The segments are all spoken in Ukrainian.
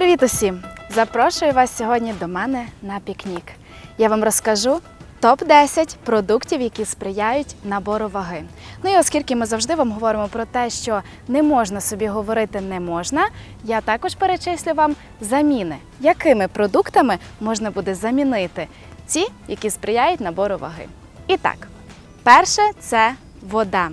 Привіт усім! Запрошую вас сьогодні до мене на пікнік. Я вам розкажу топ-10 продуктів, які сприяють набору ваги. Ну і оскільки ми завжди вам говоримо про те, що не можна собі говорити «не можна», я також перечислю вам заміни. Якими продуктами можна буде замінити ті, які сприяють набору ваги. І так, перше – це вода.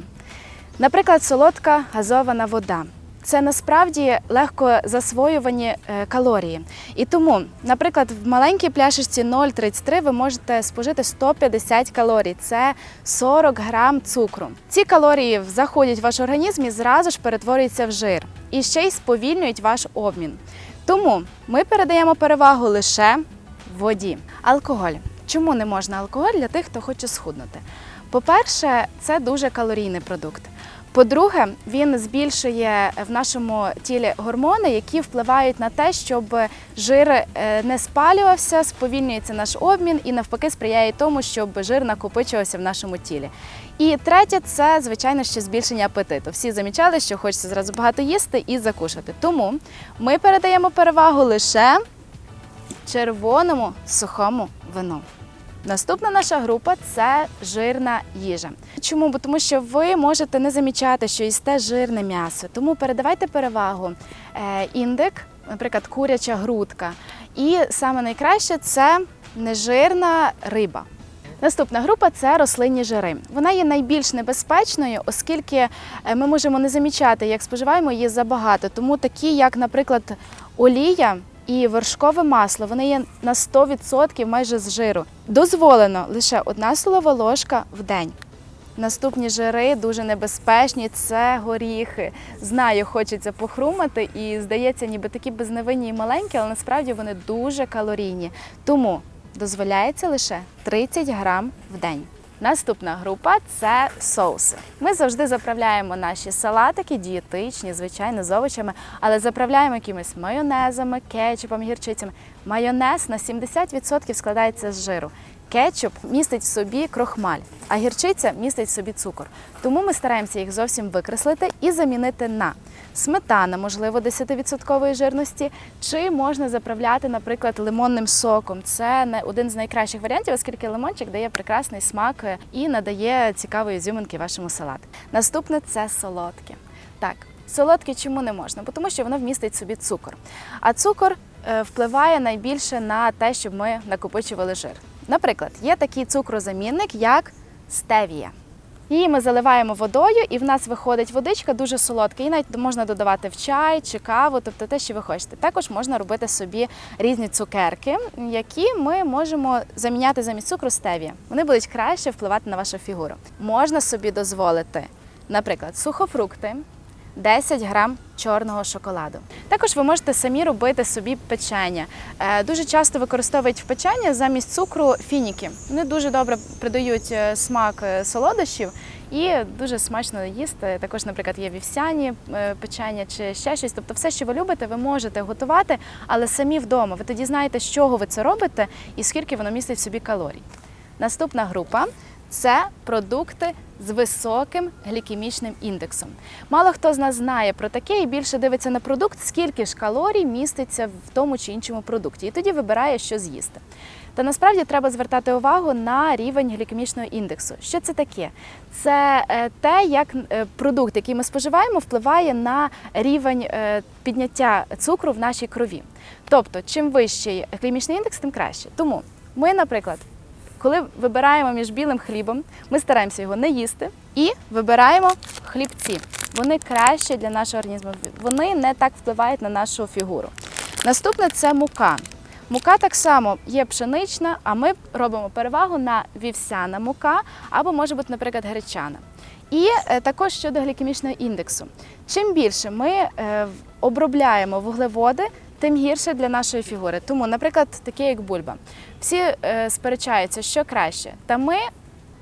Наприклад, солодка газована вода. Це насправді легко засвоювані калорії. І тому, наприклад, в маленькій пляшечці 0,33 ви можете спожити 150 калорій. Це 40 грам цукру. Ці калорії заходять в ваш організм і зразу ж перетворюються в жир. І ще й сповільнюють ваш обмін. Тому ми передаємо перевагу лише воді. Алкоголь. Чому не можна алкоголь для тих, хто хоче схуднути? По-перше, це дуже калорійний продукт. По-друге, він збільшує в нашому тілі гормони, які впливають на те, щоб жир не спалювався, сповільнюється наш обмін і навпаки сприяє тому, щоб жир накопичувався в нашому тілі. І третє – це, звичайно, ще збільшення апетиту. Всі замічали, що хочеться зразу багато їсти і закушати. Тому ми передаємо перевагу лише червоному сухому вину. Наступна наша група – це жирна їжа. Чому? Бо тому що ви можете не замічати, що їсте жирне м'ясо. Тому передавайте перевагу індик, наприклад, куряча грудка. І саме найкраще – це нежирна риба. Наступна група – це рослинні жири. Вона є найбільш небезпечною, оскільки ми можемо не замічати, як споживаємо її забагато. Тому такі, як, наприклад, олія і вершкове масло, вони є на 100% майже з жиру. Дозволено лише 1 столова ложка в день. Наступні жири дуже небезпечні – це горіхи. Знаю, хочеться похрумати і здається, ніби такі безневинні і маленькі, але насправді вони дуже калорійні. Тому дозволяється лише 30 грам в день. Наступна група – це соуси. Ми завжди заправляємо наші салатики, дієтичні, звичайно, з овочами, але заправляємо якимись майонезами, кетчупом, гірчицями. Майонез на 70% складається з жиру. Кетчуп містить в собі крохмаль, а гірчиця містить в собі цукор. Тому ми стараємося їх зовсім викреслити і замінити на сметана, можливо, 10% жирності, чи можна заправляти, наприклад, лимонним соком. Це один з найкращих варіантів, оскільки лимончик дає прекрасний смак і надає цікавої ізюминки вашому салату. Наступне – це солодке. Так, солодке чому не можна? Бо тому що воно вмістить в собі цукор. А цукор впливає найбільше на те, щоб ми накопичували жир. Наприклад, є такий цукрозамінник, як стевія. Її ми заливаємо водою, і в нас виходить водичка дуже солодка. Її навіть можна додавати в чай чи каву, тобто те, що ви хочете. Також можна робити собі різні цукерки, які ми можемо заміняти замість цукру стевія. Вони будуть краще впливати на вашу фігуру. Можна собі дозволити, наприклад, сухофрукти, 10 грам чорного шоколаду. Також ви можете самі робити собі печення. Дуже часто використовують в печення замість цукру фініки. Вони дуже добре придають смак солодощів і дуже смачно їсти. Також, наприклад, є вівсяні печення чи ще щось. Тобто все, що ви любите, ви можете готувати, але самі вдома. Ви тоді знаєте, з чого ви це робите і скільки воно містить в собі калорій. Наступна група – це продукти з високим глікемічним індексом. Мало хто з нас знає про таке і більше дивиться на продукт, скільки ж калорій міститься в тому чи іншому продукті, і тоді вибирає, що з'їсти. Та насправді треба звертати увагу на рівень глікемічного індексу. Що це таке? Це те, як продукт, який ми споживаємо, впливає на рівень підняття цукру в нашій крові. Тобто, чим вищий глікемічний індекс, тим краще. Тому ми, наприклад, коли вибираємо між білим хлібом, ми стараємося його не їсти і вибираємо хлібці. Вони краще для нашого організму, вони не так впливають на нашу фігуру. Наступне – це мука. Мука так само є пшенична, а ми робимо перевагу на вівсяна мука або може бути, наприклад, гречана. І також щодо глікемічного індексу. Чим більше ми обробляємо вуглеводи, тим гірше для нашої фігури. Тому, наприклад, таке як бульба. Всі сперечаються, що краще. Та ми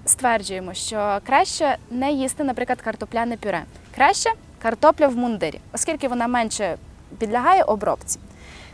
стверджуємо, що краще не їсти, наприклад, картопляне пюре. Краще картопля в мундирі, оскільки вона менше підлягає обробці.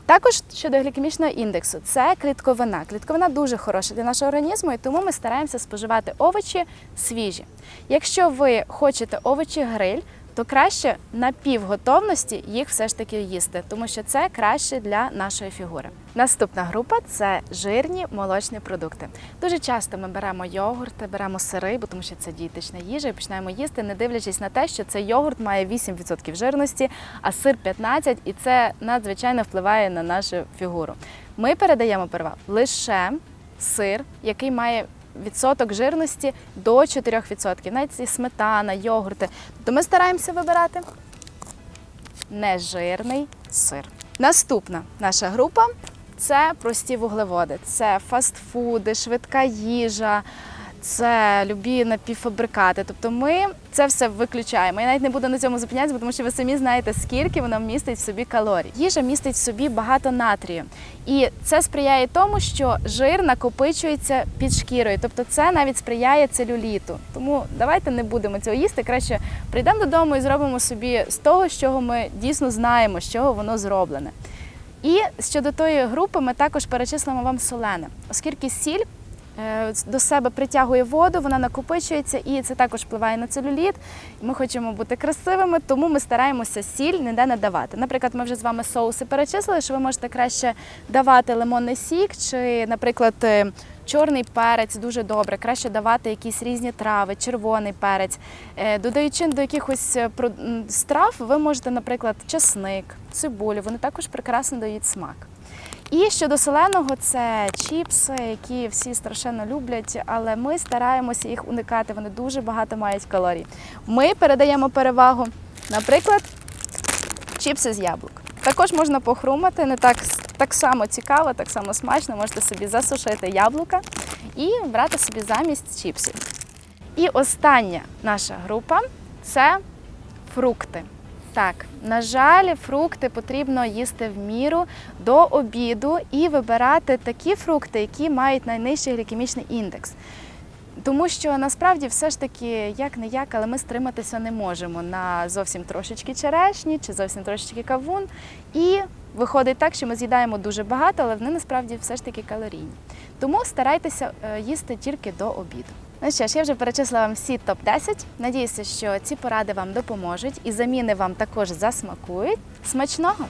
Також щодо глікемічного індексу, це клітковина. Клітковина дуже хороша для нашого організму, і тому ми стараємося споживати овочі свіжі. Якщо ви хочете овочі-гриль, то краще на півготовності їх все ж таки їсти, тому що це краще для нашої фігури. Наступна група – це жирні молочні продукти. Дуже часто ми беремо йогурти, беремо сири, бо тому що це дієтична їжа, і починаємо їсти, не дивлячись на те, що цей йогурт має 8% жирності, а сир 15%, і це надзвичайно впливає на нашу фігуру. Ми передаємо перевагу лише сир, який має відсоток жирності до 4%, навіть і сметана, йогурти. Тобто ми стараємося вибирати нежирний сир. Наступна наша група – це прості вуглеводи. Це фастфуди, швидка їжа, це любі напівфабрикати. Тобто ми це все виключаємо. Я навіть не буду на цьому зупинятися, тому що ви самі знаєте, скільки вона містить в собі калорій. Їжа містить в собі багато натрію. І це сприяє тому, що жир накопичується під шкірою. Тобто це навіть сприяє целюліту. Тому давайте не будемо цього їсти. Краще прийдемо додому і зробимо собі з того, з чого ми дійсно знаємо, з чого воно зроблене. І щодо тої групи ми також перечислимо вам солене, оскільки сіль до себе притягує воду, вона накопичується і це також впливає на целюліт. Ми хочемо бути красивими, тому ми стараємося сіль ніде не давати. Наприклад, ми вже з вами соуси перечислили, що ви можете краще давати лимонний сік чи, наприклад, чорний перець дуже добре, краще давати якісь різні трави, червоний перець. Додаючи до якихось страв, ви можете, наприклад, чесник, цибулю, вони також прекрасно дають смак. І щодо соленого, це чіпси, які всі страшенно люблять, але ми стараємося їх уникати, вони дуже багато мають калорій. Ми передаємо перевагу, наприклад, чіпси з яблук. Також можна похрумати, не так само цікаво, так само смачно, можете собі засушити яблука і брати собі замість чіпсів. І остання наша група – це фрукти. Так, на жаль, фрукти потрібно їсти в міру до обіду і вибирати такі фрукти, які мають найнижчий глікемічний індекс. Тому що насправді все ж таки, як-не-як, але ми стриматися не можемо на зовсім трошечки черешні чи зовсім трошечки кавун. І виходить так, що ми з'їдаємо дуже багато, але вони насправді все ж таки калорійні. Тому старайтеся їсти тільки до обіду. Ну що ж, я вже перечислила вам всі топ-10. Надіюся, що ці поради вам допоможуть і заміни вам також засмакують. Смачного!